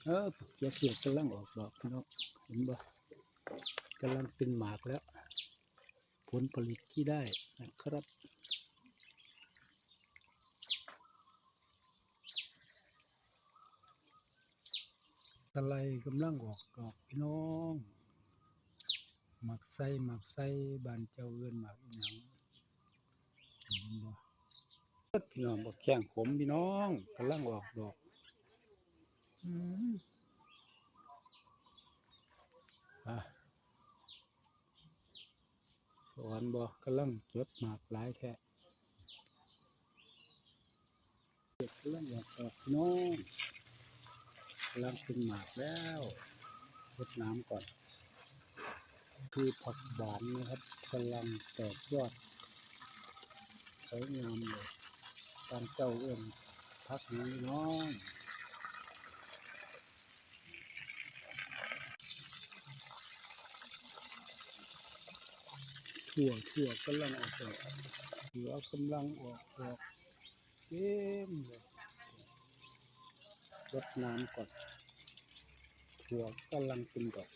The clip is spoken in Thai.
เขียวกำลังออกดอกพี่น้องเห็นบ่กำลังเป็นหมากแล้วผลผลิตที่ได้นะครับตะไลกำลังออกดอกพี่น้องหมากไส้บานเจ้าเอื้อนหมากอีหยังเห็นบ่พี่น้องบอกแข้งขมพี่น้องกำลังออกดอกสวนบ่กำลังเก็บหมากหลายแท้เก็บกำลังออกดอกพี่น้องกำลังเป็นหมากแล้วรดน้ำก่อนคือผักหวานนะครับกำลังแตกยอดสวยงามเลยตามเจ้าเอื้อนพักนี้น้องถั่วกำลังออกดอกถั่วกำลังออกดอกเต็มเลยรดน้ำก่อนถั่วกำลังเป็นดอก